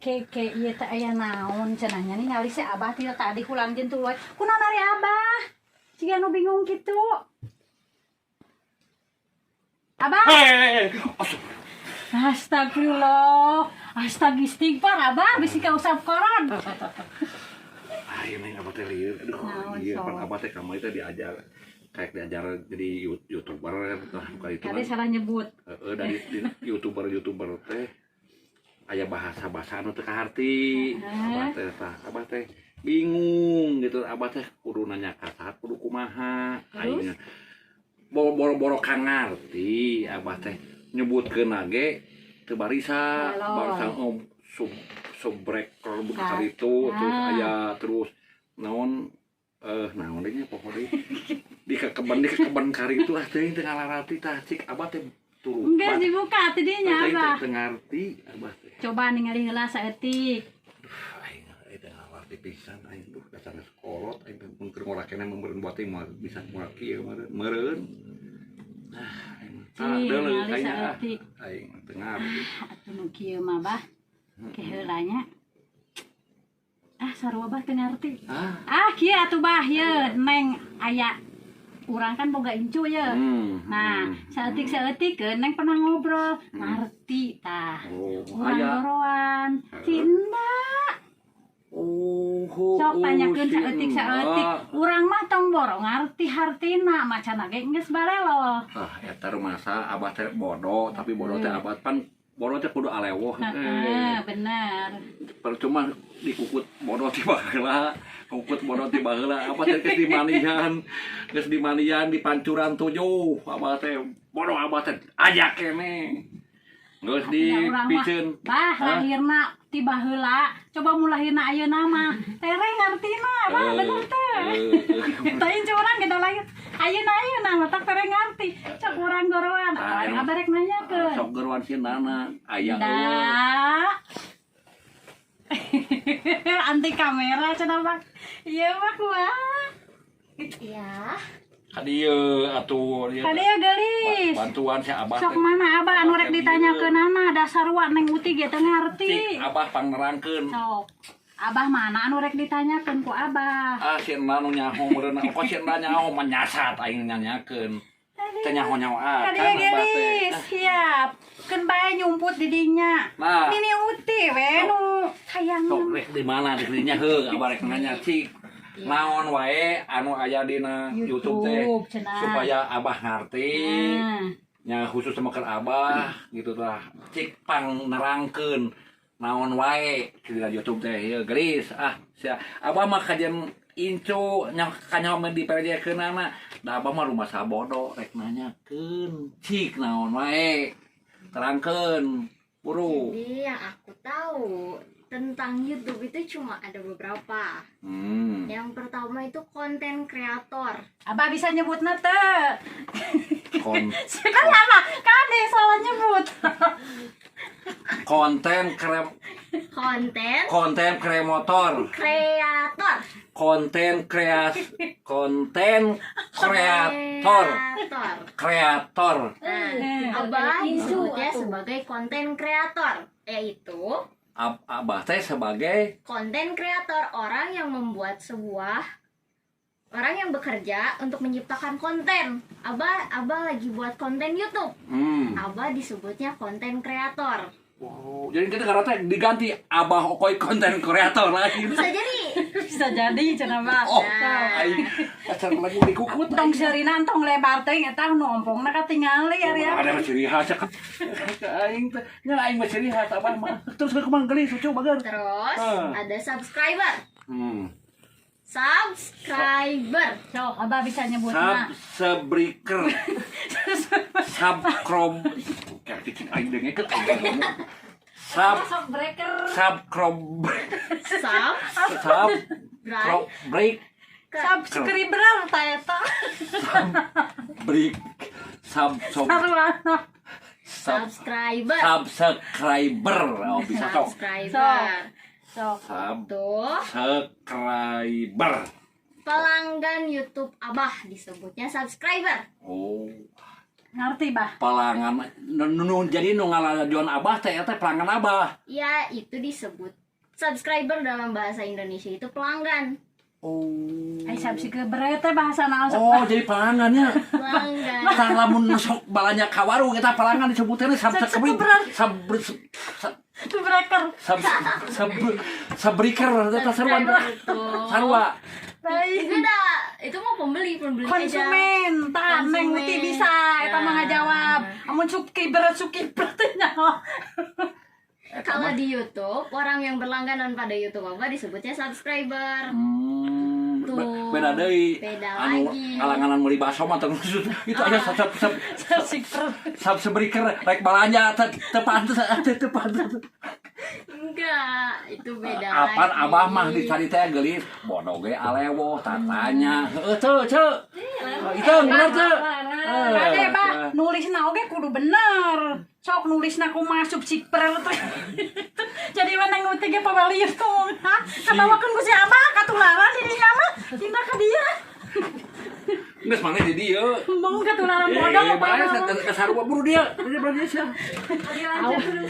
Ke ieu teh aya naon cenahnya ningali si Abah tina tadi kulang jeung tuluy. Kunaon ari Abah? Ciga nu bingung kitu. Abah. Astagfirullah. Astagistighfar Abah bisi ka usap koron. Ayo neng abah teh lieur. Aduh, iya pan abah teh kamari teh diajar kayak diajar jadi YouTuber kan kali itu. Kade salah nyebut. Dari YouTuber teh aya bahasa-bahasa anu teu kaharti. Abah teh bingung gitu. Abah teh kudu nanya kasar, kudu kumaha. Ayeuna boro-boro kang ngarti abah teh nyebutkeun ge teu barisa, barisa subrek kalau begitu itu terus aya terus naon naon nya pokoknya di kekeben kari itu teh teu ngalarati tah cik abah teh turu. Enggak dibuka teh dieu nya Abah. Teu ngarti abah teh. Coba ningali heula saeutik. Aing teh ngarti pisan aing tuh dasarna sekolot aing teh mun keur ngorakena meureun buat teh moal bisa moal kieu meureun. Deuleuh aing teu ngarti. Atuh nu kieu mah Bah. Ke heulanya. Sarua Bah teu ngarti. Kieu atuh Bah ye Neng aya urang kan boga incu ye. Nah, saeutik Neng pernah ngobrol, ngarti tah. Urang goroan, Cinda. Sok tanyakeun saeutik. Urang mah tong boro ngarti hartina, macana ge geus balelo. Eta rumasa abah teh bodoh, tapi bodoh teh abah pan bodoh teh kudu alewoh. Bener. Percuma dikukut bodoh ti baheula. Kukut bodoh ti baheula, abah teh geus di manian di pancuran 7. Abah teh bodoh abah teh ajak kene. Geus dipikeun. Bah, lahirna ti baheula, coba mu lahirna ayeuna mah. Tere ngartina, Bah, bener teh. Teuing curang kita lahir ayeuna mah tak tere ngarti. Cok urang goroan, abah rek nanyakeun. Sok goroan sinana aya eueuh. Anti kamera cenah Bang. Ieu mah kumaha? Iya. Kadieu atuh Kadieu geulis. Bantuan si Abah. Sok mana Abah anu rek ditanyakeunana dasar wa Neng Uti ge teu ngarti. Abah pangnerangkeun. Sok. Abah mana anu rek ditanyakeun ku Abah? Si Ena nu nyaho meureun. Kok si Ena nyaho menyasat aing nanyakeun. Teh nyaho-nyaho Kadieu geulis. Siap. Keun bae nyumput di dinya. Nah. Nini Uti we nu hayang. Sok rek di mana di dinya heuh Abah rek nanya cik. Naon wae anu aya dina YouTube teh supaya Abah ngarti. Nya khusus sama keur Abah gitu tah. Cik pang nerangkeun naon wae dina YouTube teh ieu geulis. Sia Abah mah kajian incu nya kanyaho diperjekeunana. Da Abah mah rumah sabodo rek nanyakeun cik naon wae. Terangkeun buru. Jadi yang aku tahu tentang YouTube itu cuma ada beberapa. Yang pertama itu konten kreator. Abah bisa nyebutna teu? Kan sama, kade salah nyebut. Konten kreator. Abah disebutnya sebagai konten kreator, yaitu Abah teh sebagai konten kreator, orang yang bekerja untuk menciptakan konten. Abah lagi buat konten YouTube. Abah disebutnya konten kreator. Jadi kita karena diganti Abah Okoy konten kreator lagi. Bisa jadi. bisa jadi cenah mah. Oh, aing acar lagi dikukut. Tong seurina tong lebar teh eta nu ompongna katingali area. Ada ciri khas ka aing teh. Nya aing mah ciri khas abah mah. Terus kumaha gelis cucu bagar. Terus ada subscriber. Hmm. Subscriber. So, abah bisa nyebutna. Subscriber. Subscribe. Kayak cicing aing dengekeun aing ngomong. Breaker. Subscribe. Break. Subscriber ta eta. Break. Subscriber. Subscriber. Oh, bisa sok. Subscriber. So, Tuh. Subscriber. Pelanggan YouTube Abah disebutnya subscriber. Oh, ngerti bah. pelanggan jadi nu ngalajuan abah teh eta pelanggan abah. Ya, itu disebut subscriber dalam bahasa Indonesia itu pelanggan. Oh. Ai subscriber teh bahasa naon sok. Oh, jadi pelanggannya. Pelanggan. Tah lamun sok balanya ka warung eta pelanggan disebutna subscriber. Breaker. Subscriber eta sarua. Sarua. Beda, itu mau pembeli aja. Konsumen, tah neng uti bisa eta mah ngajawab. Amun subscriber teh nyaho. Kalau di YouTube, orang yang berlangganan pada YouTube Abah disebutnya subscriber. Tuh. Beda deui. Beda Anu lagi. ngalanganan meuli baso mah terus itu aja subscriber rek balanja teu pantes teu pantes. Enggak, itu beda Apaan lagi. abah mah dicari teh gelis bodoh ge alewo tatanya. Teu itu bener teu. Ade bah, nulisna oge kudu bener. Sok nulisna kumaha subscriber teh. Jadi mana nguti ge pabali tuh. Kabawakeun ku si Abah katularan di dinya mah. Tina ka dia. Geus mangga di dieu. Mau katularan bodoh apa? Kasarua buru dia. Dia berani sia.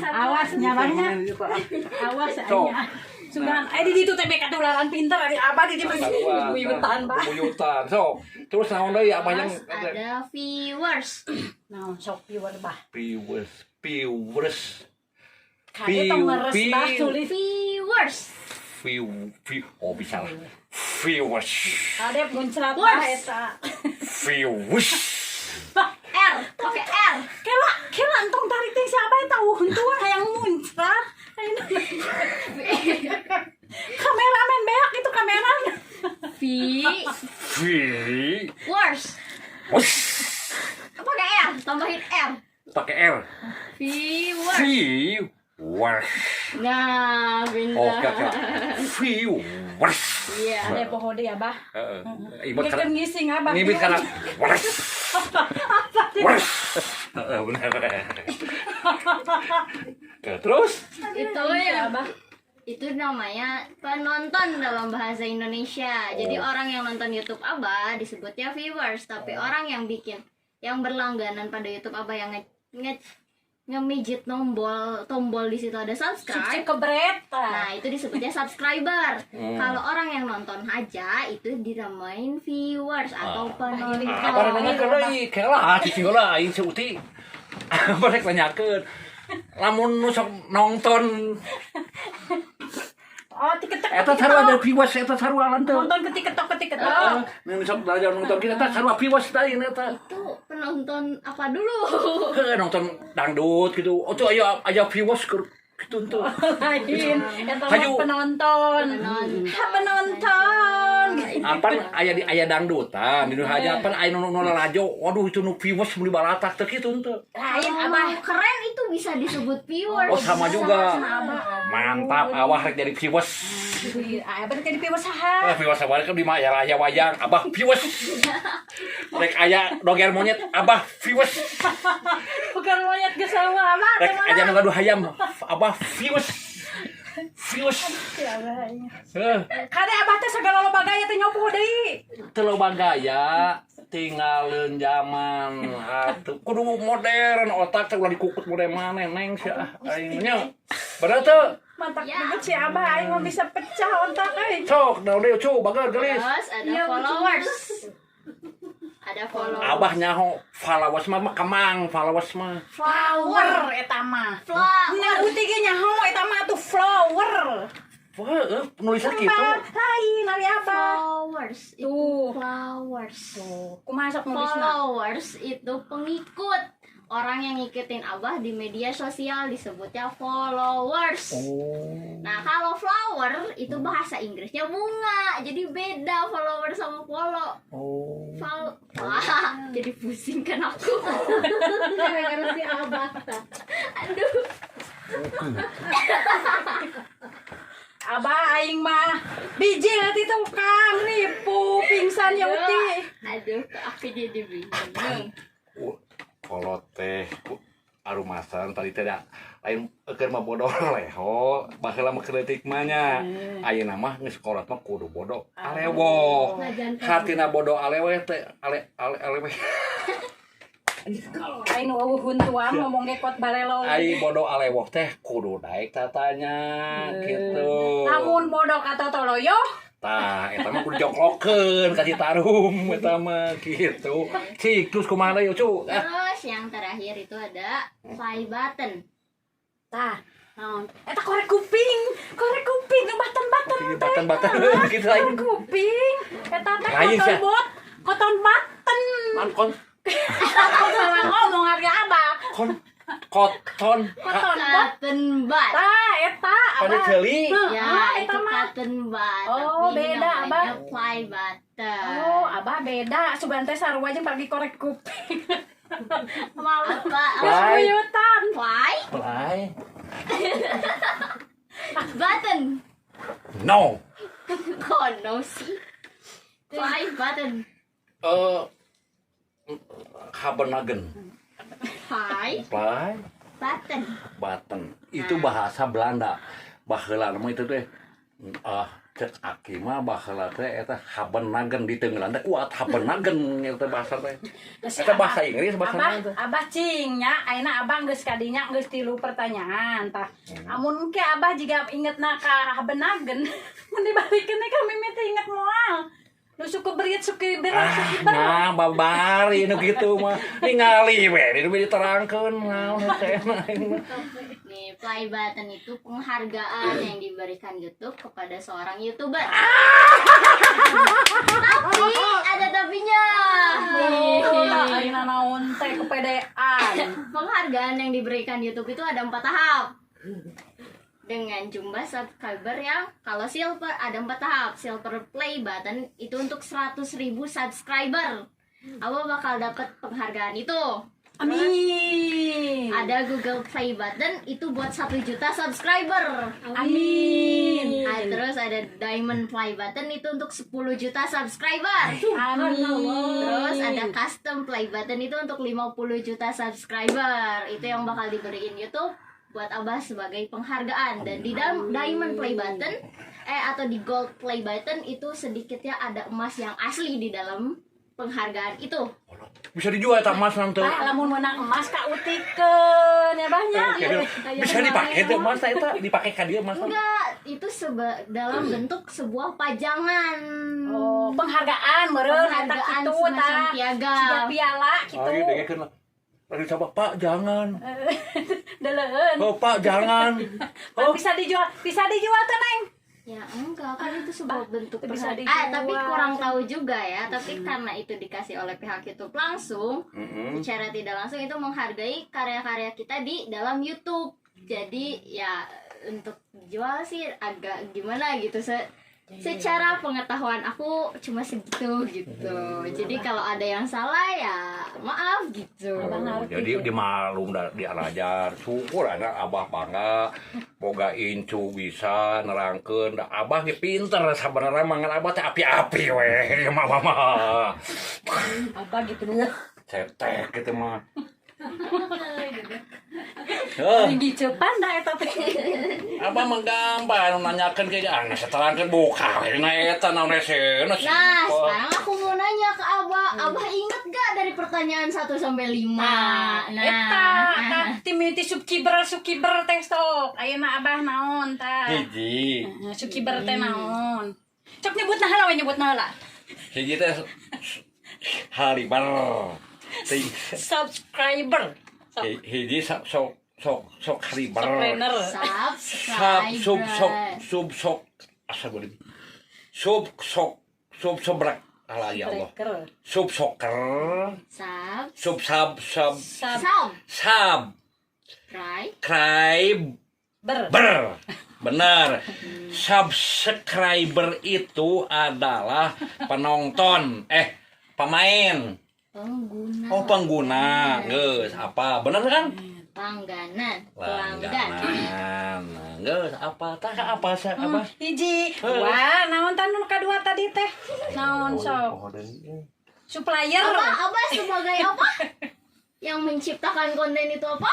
Awas nyabahnya. Awas aya. Sudah, di ditu teh katularan pinter ari Abah di dieu buyutan bah. Buyutan. So, terus naon deui abah yang Terus ada viewers. Naon sok viewer bah. viewers. Kade tong ngeres bah tulis Viewers. Oh bisa lah. Viewers. Ade muncrat bah eta. Viewers. R, pakai R. Kela entong tarik teh siapa yang tahu huntua hayang muncrat. Kameramen beak itu kameramen. Viewers. Pakai R, tambahin R. Pakai R. Viewers. Viewers. Nah, bener. Oke. Viewers. Iya. Ade poho deui Abah. Heeh. Ibet Geus kana. ngising Abah. Ngibit kana. Wars. Wars. Heeh bener. Terus Itu ya, itu namanya penonton dalam bahasa Indonesia. Jadi orang yang nonton YouTube Abah disebutnya viewers, tapi orang yang berlangganan pada YouTube Abah yang ngemijit tombol di situ ada subscribe. Nah, itu disebutnya subscriber. Kalau orang yang nonton aja itu dinamain viewers atau penonton. apa nanya ke deui kelah cicing heula aing seuti. Barek nanyakeun. Lamun nu sok nonton Oh, tiketok. eta sarua ada viewers eta sarua lanteu. Nonton ketok. Nu sok belajar nonton kita eta sarua viewers tadi eta. Itu penonton apa dulu? Nonton dangdut gitu. Oh tuh aya viewers gitu tuh. Lain, eta Hayu. penonton. Apaan aya dangdutan, di haja apaan aya nu lalajo. Waduh itu nu viewers mun dibalatak teh kitu teu. Lain Abah keren itu bisa disebut viewers. Oh sama juga. Mantap awah rek jadi viewers. Abah jadi viewers saha? Viewers sabar kan di mah aya wayang abah viewers. Rek aya doger monyet abah viewers. Bukan monyet geus sama Abah. Rek aya nu gaduh hayam abah viewers. Kade Abah teh sagala loba gaya teh nyopoh deui. Teu loba gaya tinggalin zaman atuh kudu modern otak teh ulah dikukut model maneh neng sia aing nya bener teu Mantap banget si Abah aing mah bisa pecah otak euy. sok daun deui cu bager gelis Terus ada followers. Ada followers. abah nyaho followers mah kemang followers mah Flower eta mah. Flower. Nya uti ge nyaho eta mah tuh flower. penulisan gitu. Lain ari Abah. Followers itu Tuh. flowers. Tuh, kumaha sok nulisna? Followers itu pengikut. Orang yang ngikutin Abah di media sosial disebutnya followers. Nah, kalau flower itu bahasa Inggrisnya bunga. Jadi beda follower sama follow. Wah, jadi pusing kan aku. Gara-gara si Abah. Aduh. Abah aing mah biji nanti tukang nipu pingsan ya uti. Aduh, aku jadi bingung. Kalau teh arumasan tadi tidak lain keur mah bodoh leho baheula mah kritik mah nya ayeuna mah geus sekolah mah kudu bodoh alewo hartina bodoh alewe teh alewe Aing eueuhun tuang ngomong gekot balelo. ai bodoh alewo teh kudu naik tatanya gitu Lamun bodoh kata toloyo tah eta mah kudu joklokeun ka Citarum eta mah gitu siklus kumaha yuk cu Terus yang terakhir itu ada play button. tah naon eta korek kuping batan-batan batan-batan gitu korek aja kuping eta teh Lain, sia. koton batan man kon aku salah ngomong harga Abah koton Cotton bud. tah eta pada Abah celi Ya, eta itu mah cotton bud. Oh, tapi beda, namanya Abah. play button. oh Abah beda sugan teh sarua jeung pergi korek kuping malu Apa? Play. Kuyutan Play play button. no Kok no sih? Play button. Habenagen Play play button. button itu bahasa Belanda baheula mah itu teh cek aki mah baheula teh eta habenagen di teu Belanda kuat habenagen eta bahasa teh eta bahasa Inggris bahasa Abah, naon teh Abah cing nya, ayeuna Abah geus kadinya geus 3 pertanyaan tah. Amun ke Abah jiga ingetna ka habenagen, mun dibalikeun ka mimiti inget moal. Nu suku berit suki berat suki berat. nah babari nu kitu mah ningali we nu diterangkeun naon teh Nih, play button itu penghargaan yang diberikan YouTube kepada seorang YouTuber. Tapi ada tapinya. Ayeuna naon teh kepedean. Penghargaan yang diberikan YouTube itu ada 4 tahap. Dengan jumlah subscriber yang kalau silver ada 4 tahap. Silver play button itu untuk 100.000 subscriber. Abah bakal dapat penghargaan itu. Amin. Ada Google Play button itu buat 1 juta subscriber. Amin. Terus ada Diamond Play button itu untuk 10 juta subscriber. Amin. Terus ada Custom Play button itu untuk 50 juta subscriber. Itu yang bakal diberiin YouTube buat Abah sebagai penghargaan. Dan di dalam Diamond Play button atau di Gold Play button itu sedikitnya ada emas yang asli di dalam penghargaan itu. bisa dijual tak mas nanti Tah lamun menang emas ka utikeun ya Bahnya. bisa dipakai tuh mas itu dipakai ka dia mas Enggak, itu dalam bentuk sebuah pajangan. Oh, penghargaan meureun eta Penghargaan kitu semacam tah. piagam. Siga piala kitu. ayo dengekeun lah lagi coba pak jangan Deleueun. oh pak jangan oh Bisa dijual teh Neng. Ya enggak, kan itu sebuah bentuk bisa penghargaan. Tapi dijual. kurang tahu juga ya. Tapi karena itu dikasih oleh pihak YouTube langsung, secara tidak langsung itu menghargai karya-karya kita di dalam YouTube. Jadi ya untuk dijual sih agak gimana gitu. Secara pengetahuan aku cuma segitu gitu. Jadi kalau ada yang salah ya maaf gitu. jadi dia malum di alajar syukur anak abah bangga boga incu bisa nerangkeun da abah ge pinter sabenerna mangan abah teh api-api we mama mah Apa gitu dulu. cetek gitu mah Tinggi cepan dah eta teh. abah mah gampang nanyakeun ke geus terangkeun buka we na eta naon reseueun Nah, sekarang aku mau nanya ke Abah. Abah inget gak dari pertanyaan 1 sampai 5? Eta timiti subkiber teh sok. Ayeuna Abah naon tah? hiji Subkiber teh naon? Cok nyebutna heula we nyebutna heula. hiji teh halibar Subscriber. hiji sok sok kaliber. Subscriber. Sok asa boleh. Sub sebrek ala ya Allah. Sub soker. Sub sab. Ber. Benar. Subscriber itu adalah penonton. Pemain. Pengguna. Oh, pengguna. Geus, apa? Benar kan? Langganan. Geus, apa? Tah apa sih? Apa? Hiji. Wah, naon tan nu kadua tadi teh? Naon sok? Supplier. Abah sebagai apa? Yang menciptakan konten itu apa?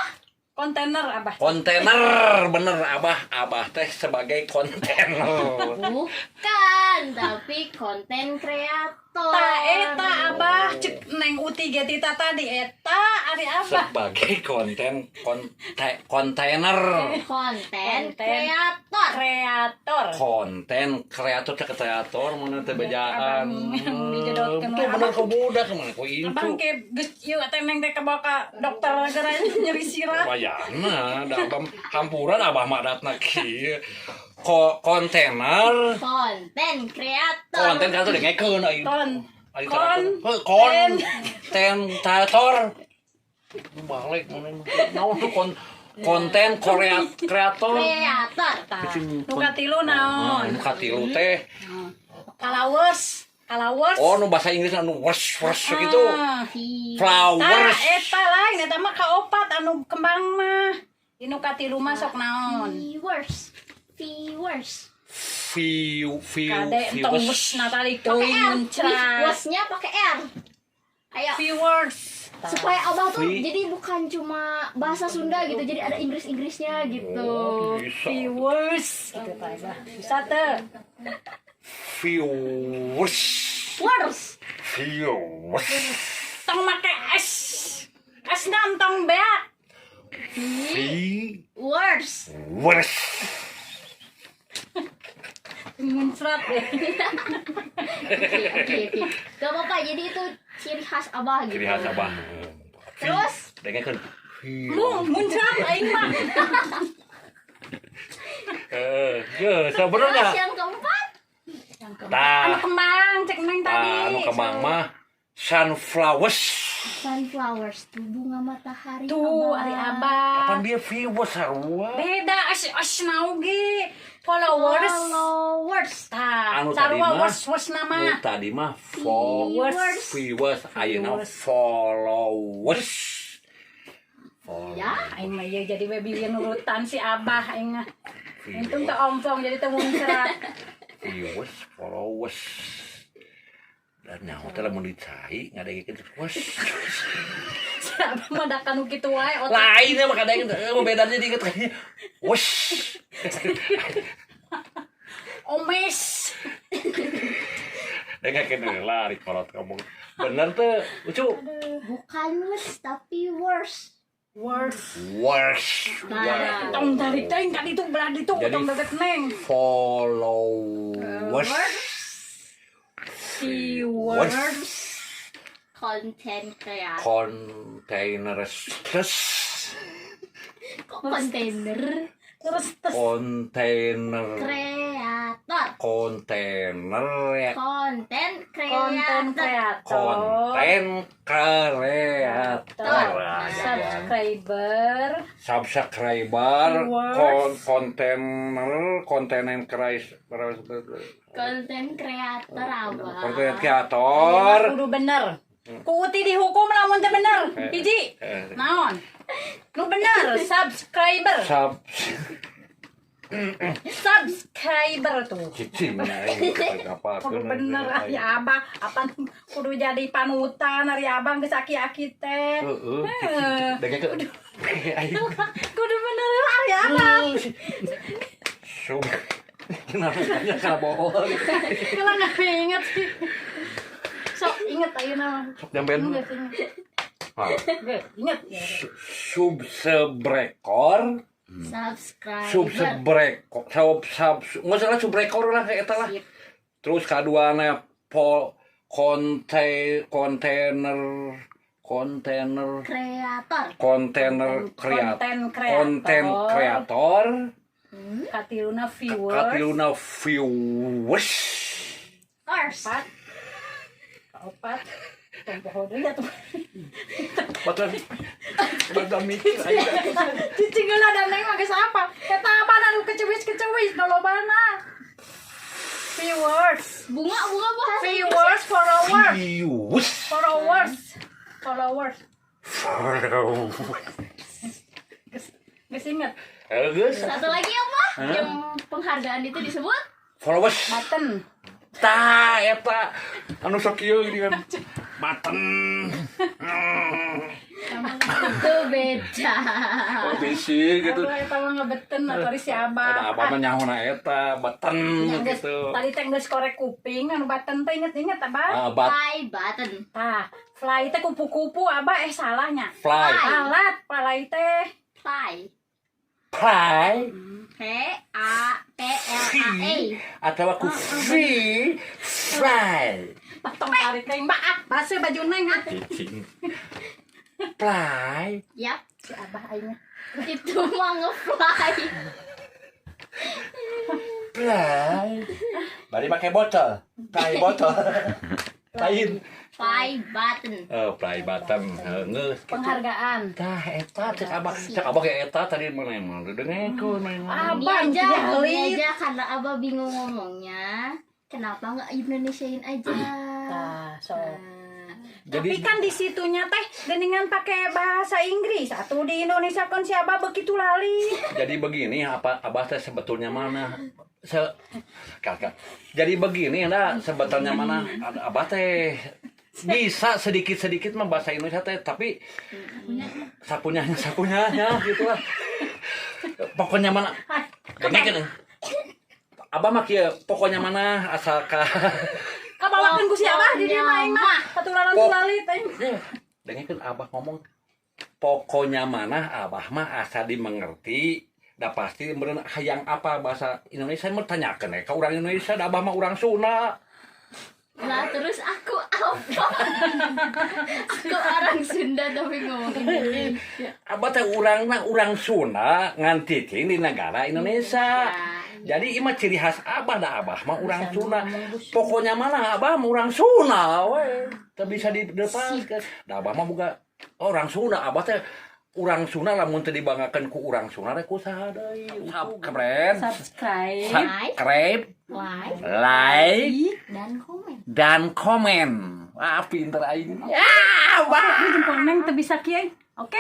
Kontainer Abah. Kontainer, bener Abah teh sebagai kontainer. Bukan, tapi konten kreator. Eta Abah cek Neng Uti ge tita tadi eta ari Abah. Sebagai kontainer. Konten kreator. Konten kreator cek kreator mana teh bejaan. Dijodotkeun Tuh bener ku budak mana ku Abang incu. ke geus ieu teh Neng teh kebawa ka dokter gara nyeri sirah. Wayana da hampuran Abah mah datna kieu. Kontainer. Konten kreator. Konten kreator dengekeun euy. Kontentator. Balik mana naon tuh konten kreator. Nu katilu naon? Nu katilu teh Kalawes. oh nu bahasa Inggris anu wers gitu. Flowers. Eta lain eta mah kaopat anu kembang mah. Inu katilu mah sok naon? Viewers. Kade entong wes natali teuing muncrat. Wesnya pakai R. Ayo. Viewers. Supaya Abah tuh jadi bukan cuma bahasa Sunda gitu, jadi ada Inggris-Inggrisnya gitu. Viewers. Gitu Abah. Bisa teu. Viewers. Tong make S. S nantong bea. Viewers. Muncrat deh. Oke. Gak apa-apa, jadi itu ciri khas Abah gitu. Ciri khas Abah. Terus? Dengekeun. Muncrat aing mah. Sebenarnya. Terus yang keempat? Anu kembang cek Neng tadi. Anu kembang mah sunflowers. Sunflowers tuh bunga matahari. Tuh ari Abah. Apaan dia viewers sarua? Beda as nauge. Followers. Tah, Anu sarua tadi mah, wers nama. Tadi mah Viewers. ayeuna followers. Ya, Aing mah ieu jadi baby nurutan si Abah aing mah. Untung teu ompong jadi teu muncrat. Followers. Dan nyaho teh lamun dicai ngadegekeun wes. Si Abah mah da kanu kitu wae otak. Lain mah kadang bedanya dikit wes. Omes. Dengekeun lari kolot kamu. Bener teh, lucu. bukan worse tapi worse. Words. Nah, Tong dari teng kan itu belah itu Jadi, tong deket Neng. Followers. Viewers. konten kreator. Containers. Kontainer Terus terus Kontainer. kreator. Kontainer ya. Konten konten kreator. Konten kreator. Subscriber. Subscriber. Konten kreator. Konten kreator apa? Konten kreator. Kudu bener. Ku uti dihukum lamun teu bener. Hiji. Naon? Nu bener, subscriber tuh. Cici mana apa Kudu bener ya Abah, apa kudu jadi panutan ari Abang geus aki-aki teh. Heeh. Kudu bener ari Abang. Sub. Kenapa kana bohong? Kalau nggak inget sih. Sok inget ayeuna. Sok jamben. Inget. Subscriber. Nggak salah subscriber lah kayak eta lah. Terus kaduana kontainer konten kreator. kreator Katiluna viewers. katiluna viewers First. Kaopat. Tompoho deui atuh. Badan mikir aja. Cicing geula dan neng mah geus apa? Eta apa anu kecewis-kecewis nu lobana. Viewers. Bunga bahasa Inggris. Viewers, followers. Viewers. Followers. Geus inget. Geus. Satu lagi apa? Yang penghargaan itu disebut Followers. Button. Tah eta anu sok kieu gini kan. Button. itu beda. Oh bisi gitu. Abah eta mah ngebeten atau si Abah. Ada apa mah nyahona eta button gitu. Tadi teh geus korek kuping anu button teh inget Abah. Fly button. Tah, fly teh kupu-kupu Abah salahnya. Fly. Alat fly teh. Fly. Fly. P-A-P-L-A-E. Atau aku free fly. Tong tarik teh Mbak, basuh baju neng ah. Cicing. Fly. Yap, Si Abah aing. itu mah nge-fly. Fly. Bari pakai botol. Fly botol. Lain. Fly button. Oh, fly button. Geus. Penghargaan. Tah eta cek abah kayak eta tadi mana emang dengekeun main. Ini Abang aja karena Abah bingung ngomongnya. Kenapa nggak Indonesiain aja? Tah, so. Jadi Tapi kan di situnya teh geningan pakai bahasa Inggris. Atuh di Indonesia kan si Abah begitu lali. jadi begini apa abah teh sebetulnya mana kakak. Jadi begini nah sebetulnya mana abah teh bisa sedikit mah bahasa Indonesia teh tapi sapunyanya gitu lah. Pokoknya mana dengekeun. Abah mah kieu pokoknya mana asalkan Kabawakeun ku si Abah di dieu mah aing mah. Katularan lali teh. dengekeun abah ngomong pokoknya mana abah mah asa dimengerti da pasti meureun hayang apa bahasa Indonesia mah tanyakeun ka urang Indonesia da abah mah urang Sunda. Lah terus aku apa? Aku orang Sunda tapi ngomong Indonesia. Abah teh urang Sunda ngan cicing di negara Indonesia. Jadi imah ciri khas abah da abah mah urang Sunda. Pokoknya mana abah mah urang Sunda we. Teu bisa dilepaskeun. Da abah mah boga orang Sunda abah teh urang Sunda lamun teu dibanggakeun ku urang Sunda teh kusaha deui. Subscribe, like, dan komen. Wah, pinter aing. Ya, Jempol neng teu bisa kieu. Oke.